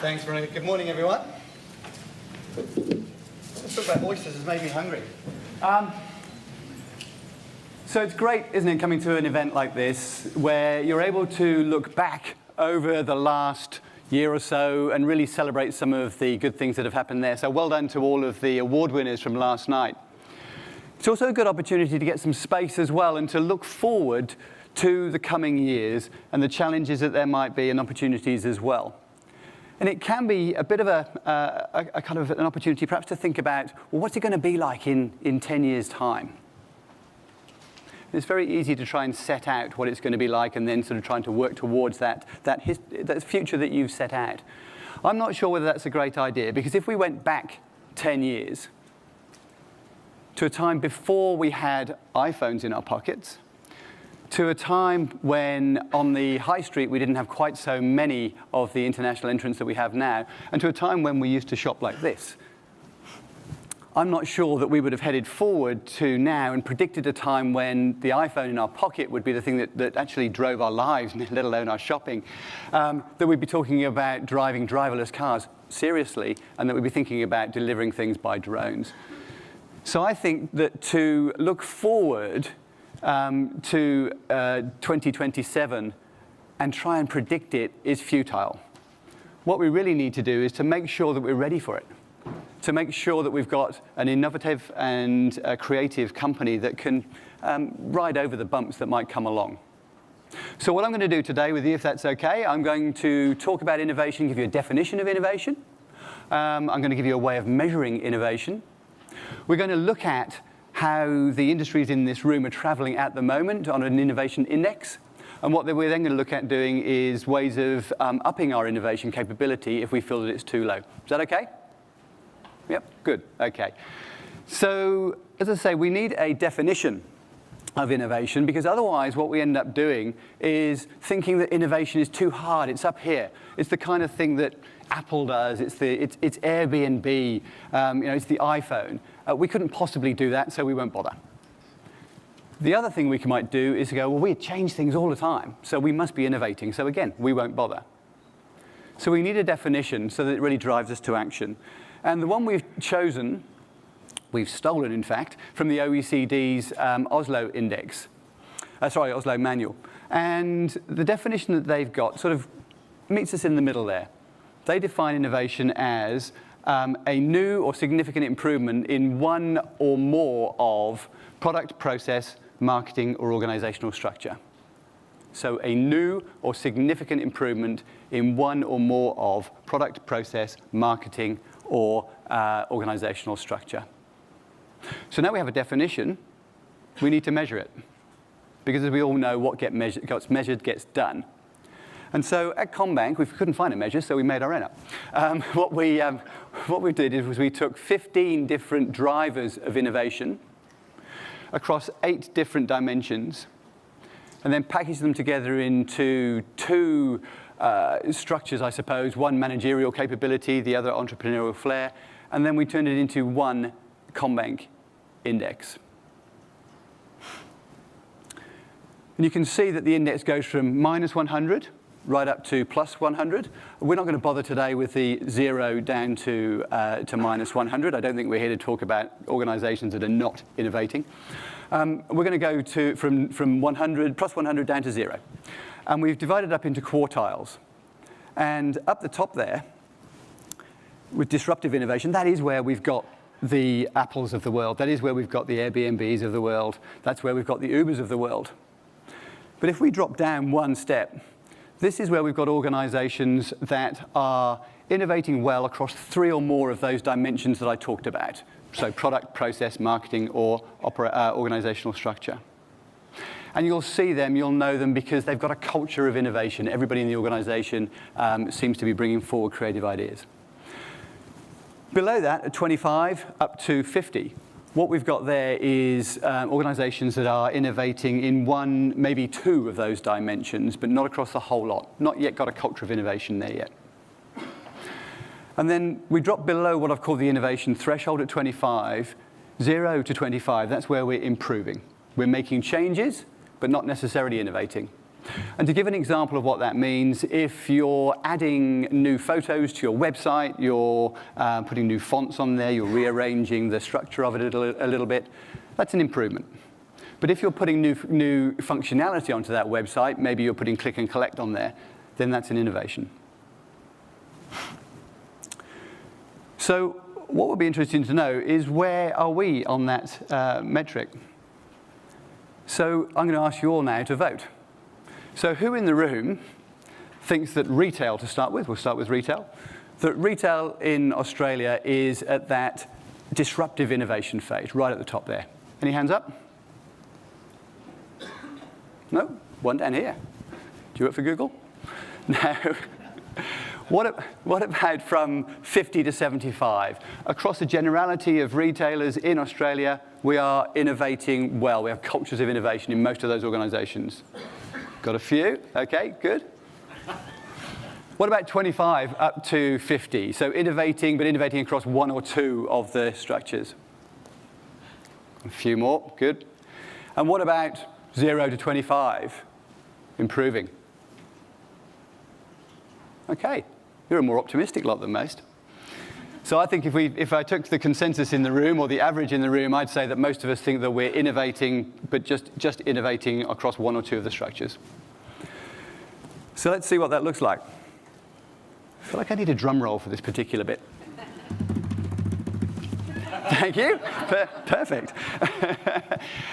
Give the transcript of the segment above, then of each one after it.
Thanks, Veronica. Good morning, everyone. Let's talk about oysters. It's made me hungry. So it's great, isn't it, coming to an event like this where you're able to look back over the last year or so and really celebrate some of the good things that have happened there. So well done to all of the award winners from last night. It's also a good opportunity to get some space as well and to look forward to the coming years and the challenges that there might be and opportunities as well. And it can be a bit of a kind of an opportunity perhaps to think about, well, what's it going to be like in 10 years' time? It's very easy to try and set out what it's going to be like and then sort of trying to work towards that future that you've set out. I'm not sure whether that's a great idea, because if we went back 10 years to a time before we had iPhones in our pockets, to a time when on the high street we didn't have quite so many of the international entrants that we have now, and to a time when we used to shop like this, I'm not sure that we would have headed forward to now and predicted a time when the iPhone in our pocket would be the thing that actually drove our lives, let alone our shopping, that we'd be talking about driving driverless cars seriously, and that we'd be thinking about delivering things by drones. So I think that to look forward to 2027 and try and predict it is futile. What we really need to do is to make sure that we're ready for it, to make sure that we've got an innovative and creative company that can ride over the bumps that might come along. So what I'm going to do today with you, if that's okay, I'm going to talk about innovation, give you a definition of innovation. I'm going to give you a way of measuring innovation. We're going to look at how the industries in this room are traveling at the moment on an innovation index. And what we're then going to look at doing is ways of upping our innovation capability if we feel that it's too low. Is that okay? Yep, good, okay. So, as I say, we need a definition of innovation, because otherwise what we end up doing is thinking that innovation is too hard. It's up here. It's the kind of thing that Apple does. It's Airbnb. It's the iPhone. We couldn't possibly do that, so we won't bother. The other thing we might do is to go, well, we change things all the time, so we must be innovating. So again, we won't bother. So we need a definition so that it really drives us to action. And the one we've chosen, we've stolen, in fact, from the OECD's Oslo Index. Oslo Manual. And the definition that they've got sort of meets us in the middle there. They define innovation as a new or significant improvement in one or more of product, process, marketing, or organizational structure. So a new or significant improvement in one or more of product, process, marketing, or organizational structure. So now we have a definition. We need to measure it, because as we all know, what gets measured gets done. And so at CommBank, we couldn't find a measure, so we made our own up. What we did was we took 15 different drivers of innovation across 8 different dimensions, and then packaged them together into 2 structures, I suppose. One managerial capability, the other entrepreneurial flair, and then we turned it into one CommBank index. And you can see that the index goes from -100 right up to +100. We're not going to bother today with the 0 down to -100. I don't think we're here to talk about organizations that are not innovating. We're going to go from 100, +100 down to 0. And we've divided up into quartiles. And up the top there, with disruptive innovation, that is where we've got the Apples of the world. That is where we've got the Airbnbs of the world. That's where we've got the Ubers of the world. But if we drop down one step, this is where we've got organizations that are innovating well across 3 or more of those dimensions that I talked about. So product, process, marketing, or organizational structure. And you'll see them, you'll know them, because they've got a culture of innovation. Everybody in the organization seems to be bringing forward creative ideas. Below that, at 25 up to 50, what we've got there is organizations that are innovating in 1, maybe 2 of those dimensions, but not across the whole lot. Not yet got a culture of innovation there yet. And then we drop below what I've called the innovation threshold at 25, 0 to 25. That's where we're improving. We're making changes, but not necessarily innovating. And to give an example of what that means, if you're adding new photos to your website, you're putting new fonts on there, you're rearranging the structure of it a little bit, that's an improvement. But if you're putting new functionality onto that website, maybe you're putting click and collect on there, then that's an innovation. So what would be interesting to know is, where are we on that metric? So I'm going to ask you all now to vote. So who in the room thinks that retail, to start with, we'll start with retail, that retail in Australia is at that disruptive innovation phase, right at the top there? Any hands up? No? One down here. Do you work for Google? No. What about from 50 to 75? Across the generality of retailers in Australia, we are innovating well. We have cultures of innovation in most of those organizations. Got a few? Okay, good. What about 25 up to 50? So innovating, but innovating across one or two of the structures. A few more, good. And what about 0 to 25? Improving. Okay, you're a more optimistic lot than most. So I think if I took the consensus in the room, or the average in the room, I'd say that most of us think that we're innovating, but just innovating across one or two of the structures. So let's see what that looks like. I feel like I need a drum roll for this particular bit. Thank you. Perfect.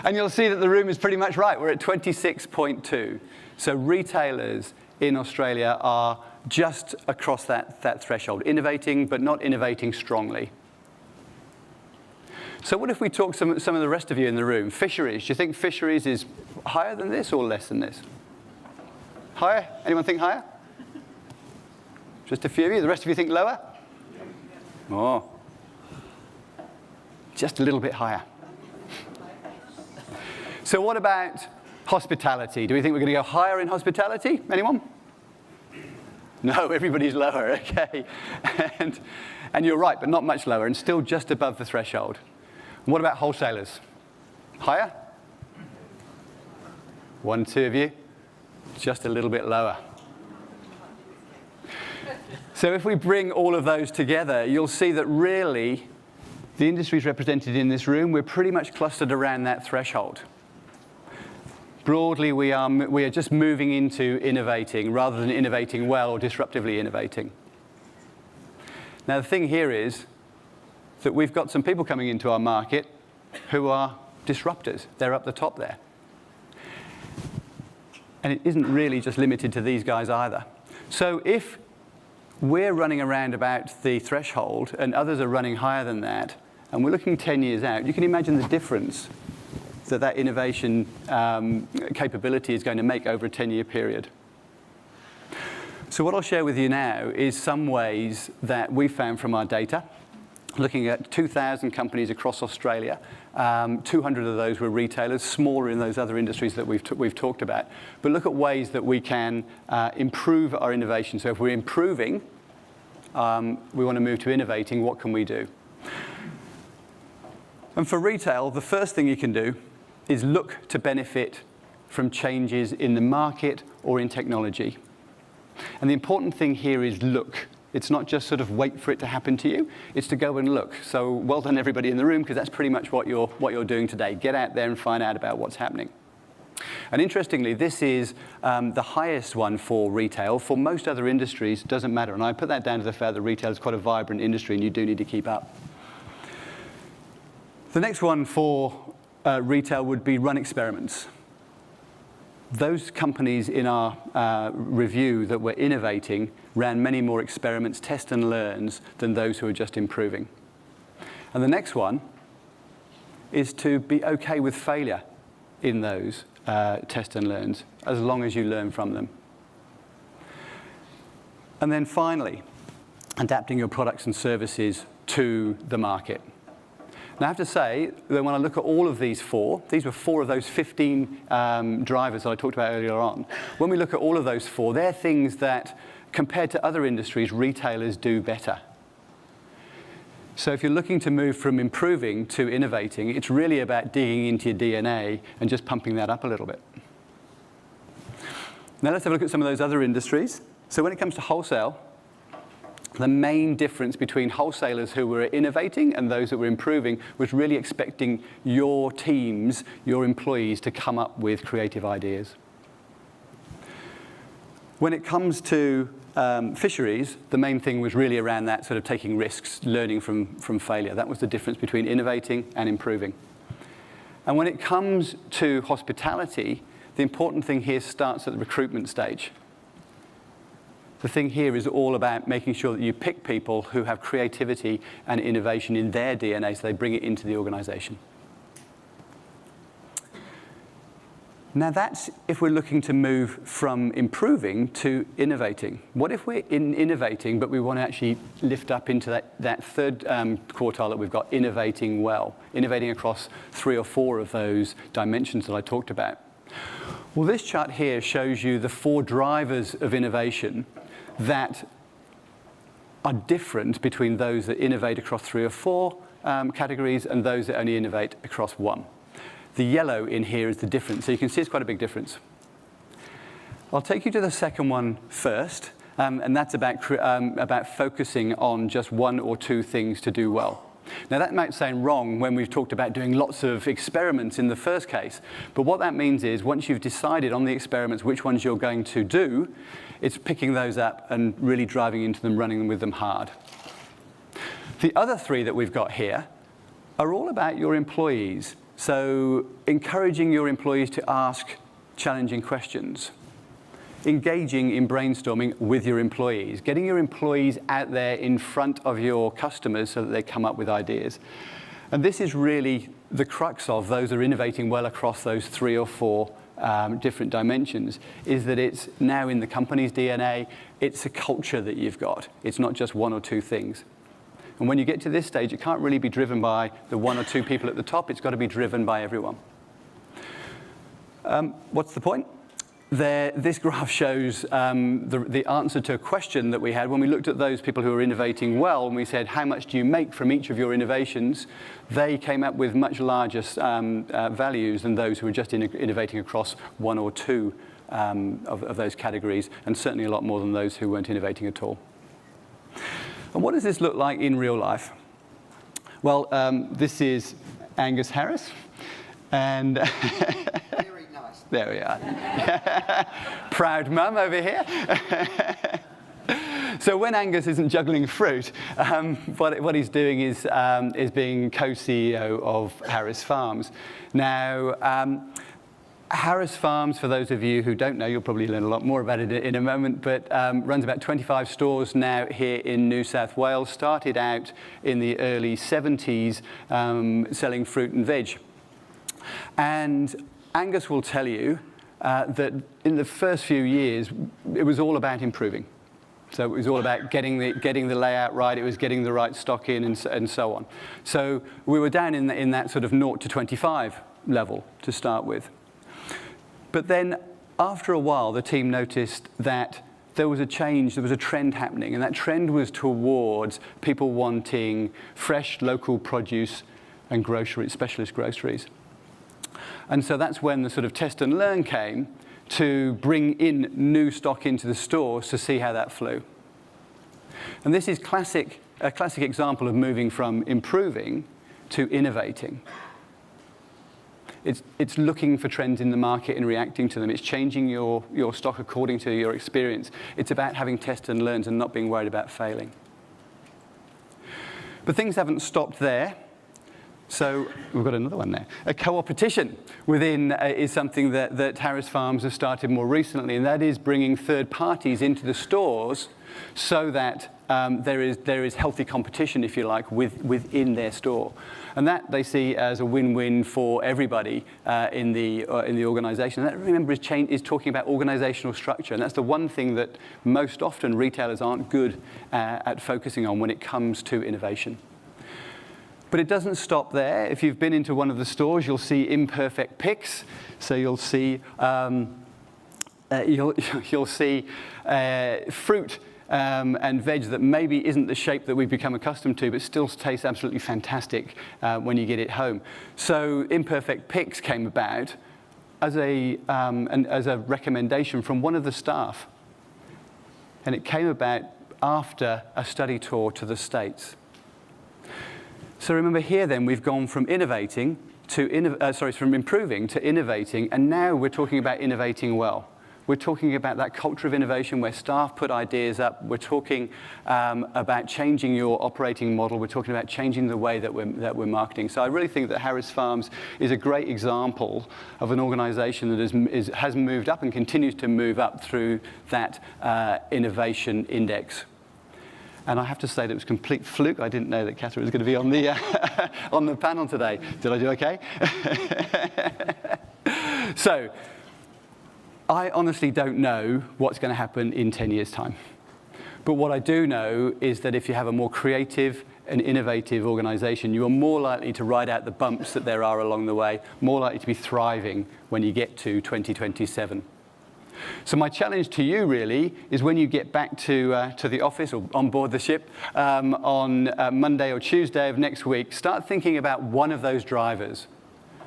And you'll see that the room is pretty much right. We're at 26.2. So retailers in Australia are just across that threshold, innovating, but not innovating strongly. So what if we talk some of the rest of you in the room? Fisheries. Do you think fisheries is higher than this or less than this? Higher? Anyone think higher? Just a few of you. The rest of you think lower? Oh. Just a little bit higher. So what about hospitality? Do we think we're going to go higher in hospitality? Anyone? No, everybody's lower, okay. And you're right, but not much lower, and still just above the threshold. And what about wholesalers? Higher? 1, 2 of you? Just a little bit lower. So if we bring all of those together, you'll see that really the industries represented in this room, we're pretty much clustered around that threshold. Broadly, we are just moving into innovating rather than innovating well or disruptively innovating. Now, the thing here is that we've got some people coming into our market who are disruptors. They're up the top there. And it isn't really just limited to these guys either. So if we're running around about the threshold and others are running higher than that, and we're looking 10 years out, you can imagine the difference that innovation capability is going to make over a 10-year period. So what I'll share with you now is some ways that we found from our data, looking at 2,000 companies across Australia. 200 of those were retailers, smaller in those other industries that we've talked about. But look at ways that we can improve our innovation. So if we're improving, we want to move to innovating, what can we do? And for retail, the first thing you can do is look to benefit from changes in the market or in technology. And the important thing here is look. It's not just sort of wait for it to happen to you. It's to go and look. So well done, everybody in the room, because that's pretty much what you're doing today. Get out there and find out about what's happening. And interestingly, this is the highest one for retail. For most other industries, it doesn't matter. And I put that down to the fact that retail is quite a vibrant industry, and you do need to keep up. The next one for retail would be run experiments. Those companies in our review that were innovating ran many more experiments, test and learns, than those who are just improving. And the next one is to be okay with failure in those test and learns, as long as you learn from them. And then finally, adapting your products and services to the market. Now, I have to say that when I look at all of these four, these were 4 of those 15 drivers that I talked about earlier on. When we look at all of those 4, they're things that, compared to other industries, retailers do better. So if you're looking to move from improving to innovating, it's really about digging into your DNA and just pumping that up a little bit. Now let's have a look at some of those other industries. So when it comes to wholesale, the main difference between wholesalers who were innovating and those that were improving was really expecting your teams, your employees, to come up with creative ideas. When it comes to fisheries, the main thing was really around that sort of taking risks, learning from failure. That was the difference between innovating and improving. And when it comes to hospitality, the important thing here starts at the recruitment stage. The thing here is all about making sure that you pick people who have creativity and innovation in their DNA so they bring it into the organization. Now that's if we're looking to move from improving to innovating. What if we're innovating, but we want to actually lift up into that third quartile that we've got, innovating well, innovating across 3 or 4 of those dimensions that I talked about? Well, this chart here shows you the 4 drivers of innovation that are different between those that innovate across 3 or 4 categories and those that only innovate across 1. The yellow in here is the difference. So you can see it's quite a big difference. I'll take you to the second one first, and that's about focusing on just 1 or 2 things to do well. Now that might sound wrong when we've talked about doing lots of experiments in the first case, but what that means is once you've decided on the experiments which ones you're going to do, it's picking those up and really driving into them, running with them hard. The other 3 that we've got here are all about your employees. So encouraging your employees to ask challenging questions, engaging in brainstorming with your employees, getting your employees out there in front of your customers so that they come up with ideas. And this is really the crux of those who are innovating well across those 3 or 4 different dimensions, is that it's now in the company's DNA, it's a culture that you've got. It's not just 1 or 2 things. And when you get to this stage, it can't really be driven by the 1 or 2 people at the top. It's got to be driven by everyone. What's the point? This graph shows the answer to a question that we had when we looked at those people who are innovating well, and we said, how much do you make from each of your innovations? They came up with much larger values than those who were just innovating across 1 or 2 of those categories, and certainly a lot more than those who weren't innovating at all. And what does this look like in real life? Well, this is Angus Harris, and Very nice. There we are. Proud mum over here. So when Angus isn't juggling fruit, what he's doing is being co-CEO of Harris Farms. Now, Harris Farms, for those of you who don't know, you'll probably learn a lot more about it in a moment, but runs about 25 stores now here in New South Wales. Started out in the early 70s selling fruit and veg. And Angus will tell you that in the first few years, it was all about improving. So it was all about getting the layout right. It was getting the right stock in and so on. So we were down in that sort of 0 to 25 level to start with. But then after a while, the team noticed that there was a change, there was a trend happening, and that trend was towards people wanting fresh local produce and specialist groceries. And so that's when the sort of test and learn came to bring in new stock into the stores to see how that flew. And this is a classic example of moving from improving to innovating. It's looking for trends in the market and reacting to them. It's changing your stock according to your experience. It's about having test and learns and not being worried about failing. But things haven't stopped there. So we've got another one there. A co-opetition within is something that Harris Farms has started more recently, and that is bringing third parties into the stores so that there is healthy competition, if you like, within their store. And that they see as a win-win for everybody in the organization. And that, remember, is talking about organizational structure. And that's the one thing that most often retailers aren't good at focusing on when it comes to innovation. But it doesn't stop there. If you've been into one of the stores, you'll see imperfect picks. So you'll see fruit and veg that maybe isn't the shape that we've become accustomed to, but still tastes absolutely fantastic when you get it home. So imperfect picks came about as a recommendation from one of the staff. And it came about after a study tour to the States. So remember here then, we've gone from innovating to, from improving to innovating, and now we're talking about innovating well. We're talking about that culture of innovation where staff put ideas up. We're talking about changing your operating model. We're talking about changing the way that we're marketing. So I really think that Harris Farms is a great example of an organization that has moved up and continues to move up through that innovation index. And I have to say that it was a complete fluke. I didn't know that Catherine was going to be on the, on the panel today. Did I do okay? So, I honestly don't know what's going to happen in 10 years' time. But what I do know is that if you have a more creative and innovative organization, you are more likely to ride out the bumps that there are along the way, more likely to be thriving when you get to 2027. So my challenge to you really is when you get back to the office or on board the ship on Monday or Tuesday of next week, start thinking about one of those drivers,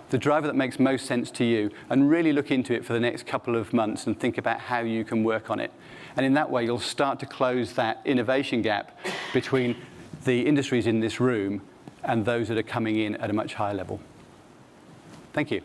the driver that makes most sense to you, and really look into it for the next couple of months and think about how you can work on it. And in that way, you'll start to close that innovation gap between the industries in this room and those that are coming in at a much higher level. Thank you.